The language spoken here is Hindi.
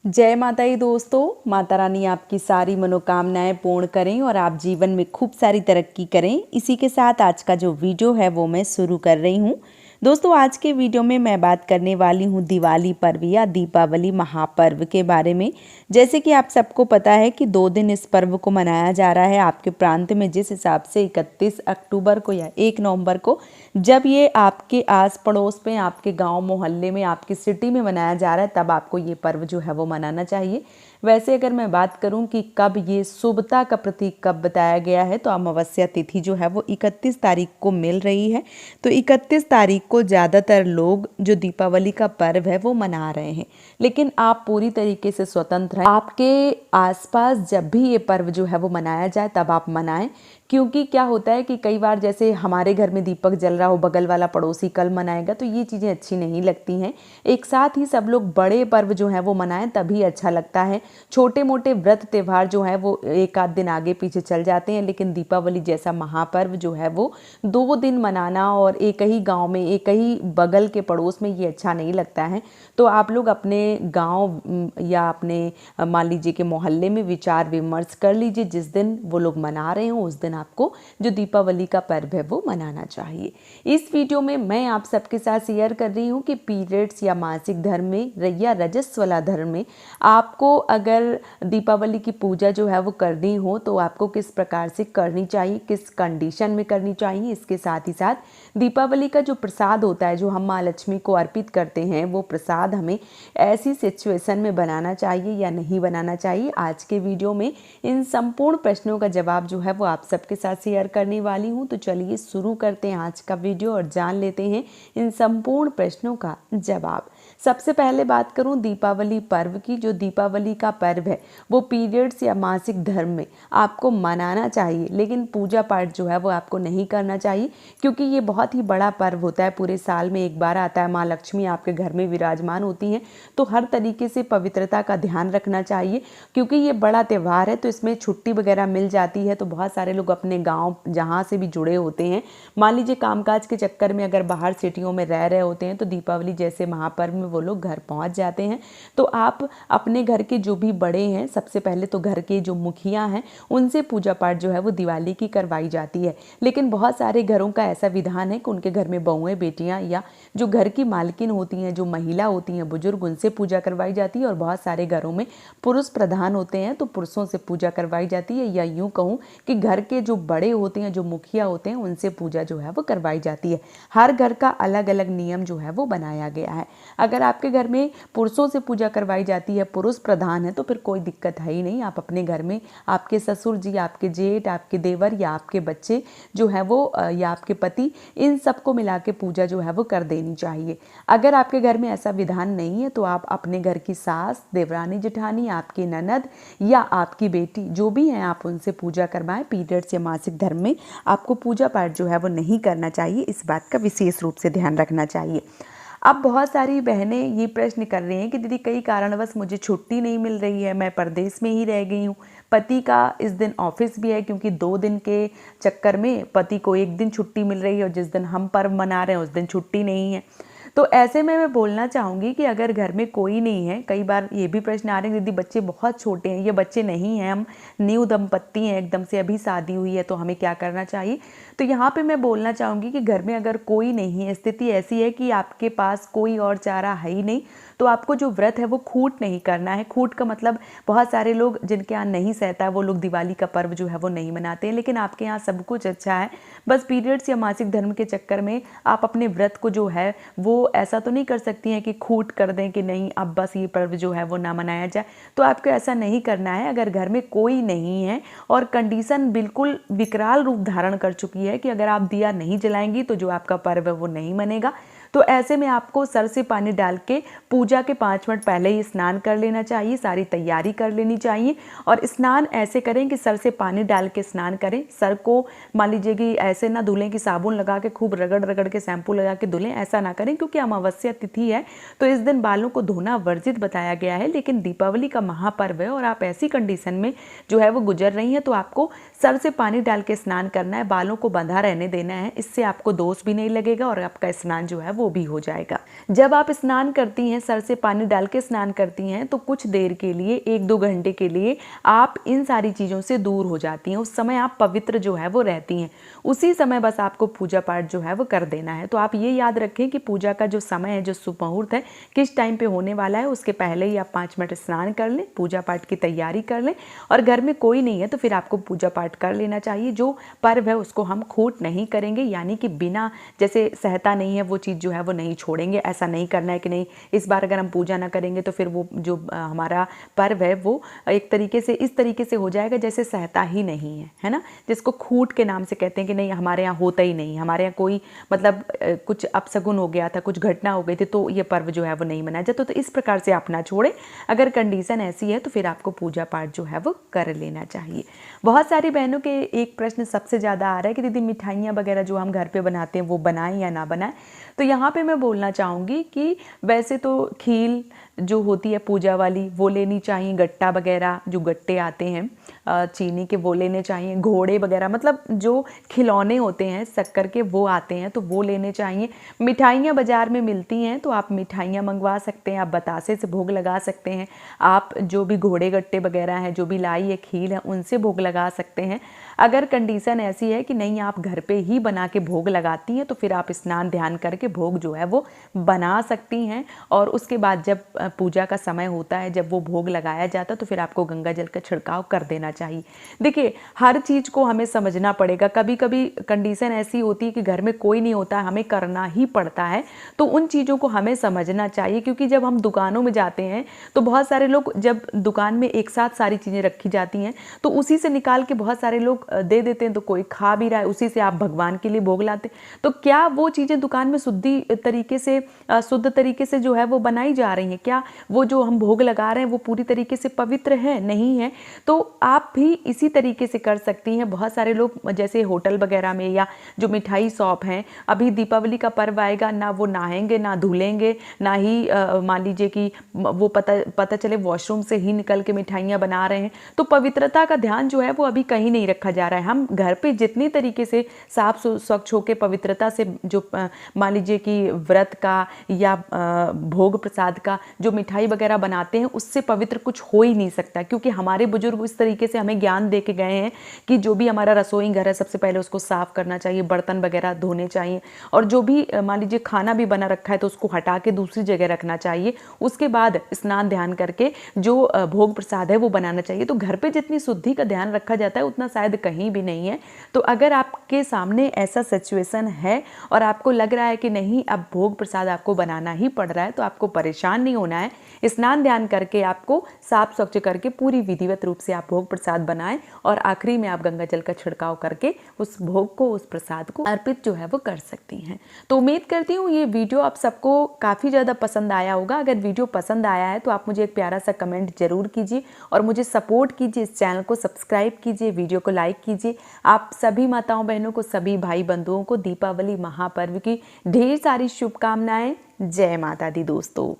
जय माता दी दोस्तों। माता रानी आपकी सारी मनोकामनाएं पूर्ण करें और आप जीवन में खूब सारी तरक्की करें। इसी के साथ आज का जो वीडियो है वो मैं शुरू कर रही हूँ। दोस्तों, आज के वीडियो में मैं बात करने वाली हूँ दिवाली पर्व या दीपावली महापर्व के बारे में। जैसे कि आप सबको पता है कि 2 दिन इस पर्व को मनाया जा रहा है आपके प्रांत में। जिस हिसाब से 31 अक्टूबर को या 1 नवंबर को जब ये आपके आस पड़ोस में, आपके गांव मोहल्ले में, आपकी सिटी में मनाया जा रहा है, तब आपको ये पर्व जो है वो मनाना चाहिए। वैसे अगर मैं बात करूं कि कब ये शुभता का प्रतीक कब बताया गया है, तो अमावस्या तिथि जो है वो 31 तारीख को मिल रही है। तो 31 तारीख को ज़्यादातर लोग जो दीपावली का पर्व है वो मना रहे हैं, लेकिन आप पूरी तरीके से स्वतंत्र हैं। आपके आसपास जब भी ये पर्व जो है वो मनाया जाए तब आप मनाएं, क्योंकि क्या होता है कि कई बार जैसे हमारे घर में दीपक जल रहा हो, बगल वाला पड़ोसी कल मनाएगा, तो ये चीज़ें अच्छी नहीं लगती हैं। एक साथ ही सब लोग बड़े पर्व जो हैं वो मनाएं, तभी अच्छा लगता है। छोटे मोटे व्रत त्यौहार जो हैं वो एक आध दिन आगे पीछे चल जाते हैं, लेकिन दीपावली जैसा महापर्व जो है वो 2 दिन मनाना और एक ही गांव में, एक ही बगल के पड़ोस में, ये अच्छा नहीं लगता है। तो आप लोग अपने गांव या अपने मान लीजिए कि मोहल्ले में विचार विमर्श कर लीजिए। जिस दिन वो लोग मना रहे हो उस दिन आपको जो दीपावली का पर्व है वो मनाना चाहिए। इस वीडियो में मैं आप सबके साथ शेयर कर रही हूँ कि पीरियड्स या मासिक धर्म में या रजस्वला धर्म में आपको अगर दीपावली की पूजा जो है वो करनी हो तो आपको किस प्रकार से करनी चाहिए, किस कंडीशन में करनी चाहिए। इसके साथ ही साथ दीपावली का जो प्रसाद होता है, जो हम माँ लक्ष्मी को अर्पित करते हैं, वो प्रसाद हमें ऐसी सिचुएशन में बनाना चाहिए या नहीं बनाना चाहिए। आज के वीडियो में इन संपूर्ण प्रश्नों का जवाब जो है वो आप सबके साथ शेयर करने वाली हूँ। तो चलिए शुरू करते हैं आज का वीडियो और जान लेते हैं इन संपूर्ण प्रश्नों का जवाब। सबसे पहले बात करूं दीपावली पर्व की। जो दीपावली का पर्व है वो पीरियड्स या मासिक धर्म में आपको मनाना चाहिए, लेकिन पूजा पाठ जो है वो आपको नहीं करना चाहिए, क्योंकि ये बहुत ही बड़ा पर्व होता है। पूरे साल में एक बार आता है, माँ लक्ष्मी आपके घर में विराजमान होती हैं, तो हर तरीके से पवित्रता का ध्यान रखना चाहिए। क्योंकि ये बड़ा त्यौहार है तो इसमें छुट्टी वगैरह मिल जाती है, तो बहुत सारे लोग अपने गाँव जहाँ से भी जुड़े होते हैं, मान लीजिए कामकाज के चक्कर में अगर बाहर सिटियों में रह रहे होते हैं, तो दीपावली जैसे महापर्व में वो लोग घर पहुंच जाते हैं। तो आप अपने घर के जो भी बड़े हैं, सबसे पहले तो घर के जो मुखिया हैं, उनसे पूजा पाठ जो है वो दिवाली की करवाई जाती है। लेकिन बहुत सारे घरों का ऐसा विधान है कि उनके घर में बहुएं, बेटियां या जो घर की मालकिन होती हैं, जो महिला होती हैं, बुजुर्ग, उनसे पूजा करवाई जाती है। और बहुत सारे घरों में पुरुष प्रधान होते हैं तो पुरुषों से पूजा करवाई जाती है, या यूँ कहूँ कि घर के जो बड़े होते हैं, जो मुखिया होते हैं, उनसे पूजा जो है वो करवाई जाती है। हर घर का अलग अलग नियम जो है वो बनाया गया है। अगर आपके घर में पुरुषों से पूजा करवाई जाती है, पुरुष प्रधान है, तो फिर कोई दिक्कत है ही नहीं। आप अपने घर में आपके ससुर जी, आपके जेठ, आपके देवर या आपके बच्चे जो है वो या आपके पति, इन सबको मिला के पूजा जो है वो कर देनी चाहिए। अगर आपके घर में ऐसा विधान नहीं है तो आप अपने घर की सास, देवरानी, जेठानी, आपकी ननद या आपकी बेटी जो भी हैं, आप उनसे पूजा करवाएं। पीरियड्स या मासिक धर्म में आपको पूजा पाठ जो है वो नहीं करना चाहिए, इस बात का विशेष रूप से ध्यान रखना चाहिए। अब बहुत सारी बहनें ये प्रश्न कर रही हैं कि दीदी कई कारणवश मुझे छुट्टी नहीं मिल रही है, मैं परदेश में ही रह गई हूँ, पति का इस दिन ऑफिस भी है, क्योंकि 2 दिन के चक्कर में पति को 1 दिन छुट्टी मिल रही है और जिस दिन हम पर्व मना रहे हैं उस दिन छुट्टी नहीं है। तो ऐसे में मैं बोलना चाहूँगी कि अगर घर में कोई नहीं है, कई बार ये भी प्रश्न आ रहे हैं दीदी बच्चे बहुत छोटे हैं, ये बच्चे नहीं हैं, हम न्यू दंपत्ति हैं, एकदम से अभी शादी हुई है, तो हमें क्या करना चाहिए। तो यहाँ पे मैं बोलना चाहूँगी कि घर में अगर कोई नहीं है, स्थिति ऐसी है कि आपके पास कोई और चारा है ही नहीं, तो आपको जो व्रत है वो खूट नहीं करना है। खूट का मतलब बहुत सारे लोग जिनके यहाँ नहीं सहता है वो लोग दिवाली का पर्व जो है वो नहीं मनाते हैं, लेकिन आपके यहाँ सब कुछ अच्छा है। बस पीरियड्स या मासिक धर्म के चक्कर में आप अपने व्रत को जो है वो ऐसा तो नहीं कर सकती हैं कि खूट कर दें कि नहीं अब बस ये पर्व जो है वो ना मनाया जाए। तो आपको ऐसा नहीं करना है। अगर घर में कोई नहीं है और कंडीशन बिल्कुल विकराल रूप धारण कर चुकी है कि अगर आप दिया नहीं जलाएंगी तो जो आपका पर्व है वो नहीं मनेगा, तो ऐसे में आपको सर से पानी डाल के पूजा के 5 मिनट पहले ही स्नान कर लेना चाहिए, सारी तैयारी कर लेनी चाहिए। और स्नान ऐसे करें कि सर से पानी डाल के स्नान करें। सर को मान लीजिए कि ऐसे ना धुलें कि साबुन लगा के खूब रगड़ रगड़ के शैम्पू लगा के धुलें, ऐसा ना करें, क्योंकि अमावस्या तिथि है तो इस दिन बालों को धोना वर्जित बताया गया है। लेकिन दीपावली का महापर्व है और आप ऐसी कंडीशन में जो है वो गुजर रही हैं, तो आपको सर से पानी डाल के स्नान करना है, बालों को बंधा रहने देना है। इससे आपको दोष भी नहीं लगेगा और आपका स्नान जो है वो भी हो जाएगा। जब आप स्नान करती हैं, सर से पानी डाल के स्नान करती हैं, तो कुछ देर के लिए 1-2 घंटे के लिए आप इन सारी चीज़ों से दूर हो जाती हैं। उस समय आप पवित्र जो है वो रहती हैं। उसी समय बस आपको पूजा पाठ जो है वो कर देना है। तो आप ये याद रखें कि पूजा का जो समय है, जो शुभ मुहूर्त है, किस टाइम पे होने वाला है, उसके पहले ही आप 5 मिनट स्नान कर लें, पूजा पाठ की तैयारी कर लें। और घर में कोई नहीं है तो फिर आपको पूजा पाठ कर लेना चाहिए। जो पर्व है उसको हम खोट नहीं करेंगे, यानी कि बिना जैसे सहता नहीं है वो चीज़ जो है वो नहीं छोड़ेंगे। ऐसा नहीं करना है कि नहीं इस बार अगर हम पूजा ना करेंगे तो फिर वो जो हमारा पर्व है वो एक तरीके से इस तरीके से हो जाएगा जैसे सहता ही नहीं है ना, जिसको खूट के नाम से कहते हैं कि नहीं हमारे यहाँ होता ही नहीं, हमारे यहाँ कोई मतलब कुछ अपशगुन हो गया था, कुछ घटना हो गई थी तो ये पर्व जो है वो नहीं मनाया जाता। तो इस प्रकार से आप ना छोड़ें। अगर कंडीशन ऐसी है तो फिर आपको पूजा पाठ जो है वो कर लेना चाहिए। बहुत सारी बहनों के एक प्रश्न सबसे ज़्यादा आ रहा है कि दीदी मिठाइयाँ वगैरह जो हम घर पे बनाते हैं वो बनाएं या ना बनाएं। तो यहाँ पे मैं बोलना चाहूँगी कि वैसे तो खील जो होती है पूजा वाली वो लेनी चाहिए, गट्टा वगैरह जो गट्टे आते हैं चीनी के वो लेने चाहिए, घोड़े वगैरह मतलब जो खिलौने होते हैं शक्कर के वो आते हैं तो वो लेने चाहिए। मिठाइयाँ बाज़ार में मिलती हैं तो आप मिठाइयाँ मंगवा सकते हैं, आप बतासे से भोग लगा सकते हैं, आप जो भी घोड़े गट्टे वगैरह हैं, जो भी लाई है खील है, उनसे भोग लगा सकते हैं। अगर कंडीशन ऐसी है कि नहीं आप घर पे ही बना के भोग लगाती हैं तो फिर आप स्नान ध्यान करके भोग जो है वो बना सकती हैं। और उसके बाद जब पूजा का समय होता है, जब वो भोग लगाया जाता है तो फिर आपको गंगा जल का छिड़काव कर देना चाहिए। देखिए हर चीज़ को हमें समझना पड़ेगा। कभी कभी कंडीशन ऐसी होती है कि घर में कोई नहीं होता, हमें करना ही पड़ता है, तो उन चीज़ों को हमें समझना चाहिए। क्योंकि जब हम दुकानों में जाते हैं तो बहुत सारे लोग, जब दुकान में एक साथ सारी चीज़ें रखी जाती हैं तो उसी से निकाल के बहुत सारे लोग दे देते हैं, तो कोई खा भी रहा है, उसी से आप भगवान के लिए भोग लाते हैं। तो क्या वो चीज़ें दुकान में शुद्ध तरीके से जो है वो बनाई जा रही हैं? क्या वो जो हम भोग लगा रहे हैं वो पूरी तरीके से पवित्र है? नहीं है। तो आप भी इसी तरीके से कर सकती हैं। बहुत सारे लोग जैसे होटल वगैरह में या जो मिठाई शॉप हैं, अभी दीपावली का पर्व आएगा, ना वो नहाएंगे ना धुलेंगे, ना ही मान लीजिए कि वो पता चले वॉशरूम से ही निकल के मिठाइयाँ बना रहे हैं। तो पवित्रता का ध्यान जो है वो अभी कहीं नहीं रखा जा रहा है। हम घर पे जितनी तरीके से साफ स्वच्छ होकर पवित्रता से जो मान लीजिए कि व्रत का या भोग प्रसाद का जो मिठाई वगैरह बनाते हैं उससे पवित्र कुछ हो ही नहीं सकता। क्योंकि हमारे बुजुर्ग इस तरीके से हमें ज्ञान दे के गए हैं कि जो भी हमारा रसोई घर है सबसे पहले उसको साफ करना चाहिए, बर्तन वगैरह धोने चाहिए, और जो भी मान लीजिए खाना भी बना रखा है तो उसको हटा के दूसरी जगह रखना चाहिए। उसके बाद स्नान ध्यान करके जो भोग प्रसाद है वो बनाना चाहिए। तो घर पे जितनी शुद्धि का ध्यान रखा जाता है उतना शायद कहीं भी नहीं है। तो अगर आपके सामने ऐसा सिचुएशन है और आपको लग रहा है कि नहीं अब भोग प्रसाद आपको बनाना ही पड़ रहा है, तो आपको परेशान नहीं होना है। स्नान ध्यान करके आपको साफ स्वच्छ करके पूरी विधिवत रूप से आप भोग प्रसाद बनाएं और आखिरी में आप गंगा जल का छिड़काव करके उस भोग को, उस प्रसाद को अर्पित जो है वो कर सकती हैं। तो उम्मीद करती हूँ ये वीडियो आप सबको काफ़ी ज़्यादा पसंद आया होगा। अगर वीडियो पसंद आया है तो आप मुझे एक प्यारा सा कमेंट जरूर कीजिए और मुझे सपोर्ट कीजिए, इस चैनल को सब्सक्राइब कीजिए, वीडियो को लाइक कीजिए। आप सभी माताओं बहनों को, सभी भाई बंधुओं को दीपावली महापर्व की ढेर सारी शुभकामनाएं। जय माता दी दोस्तों।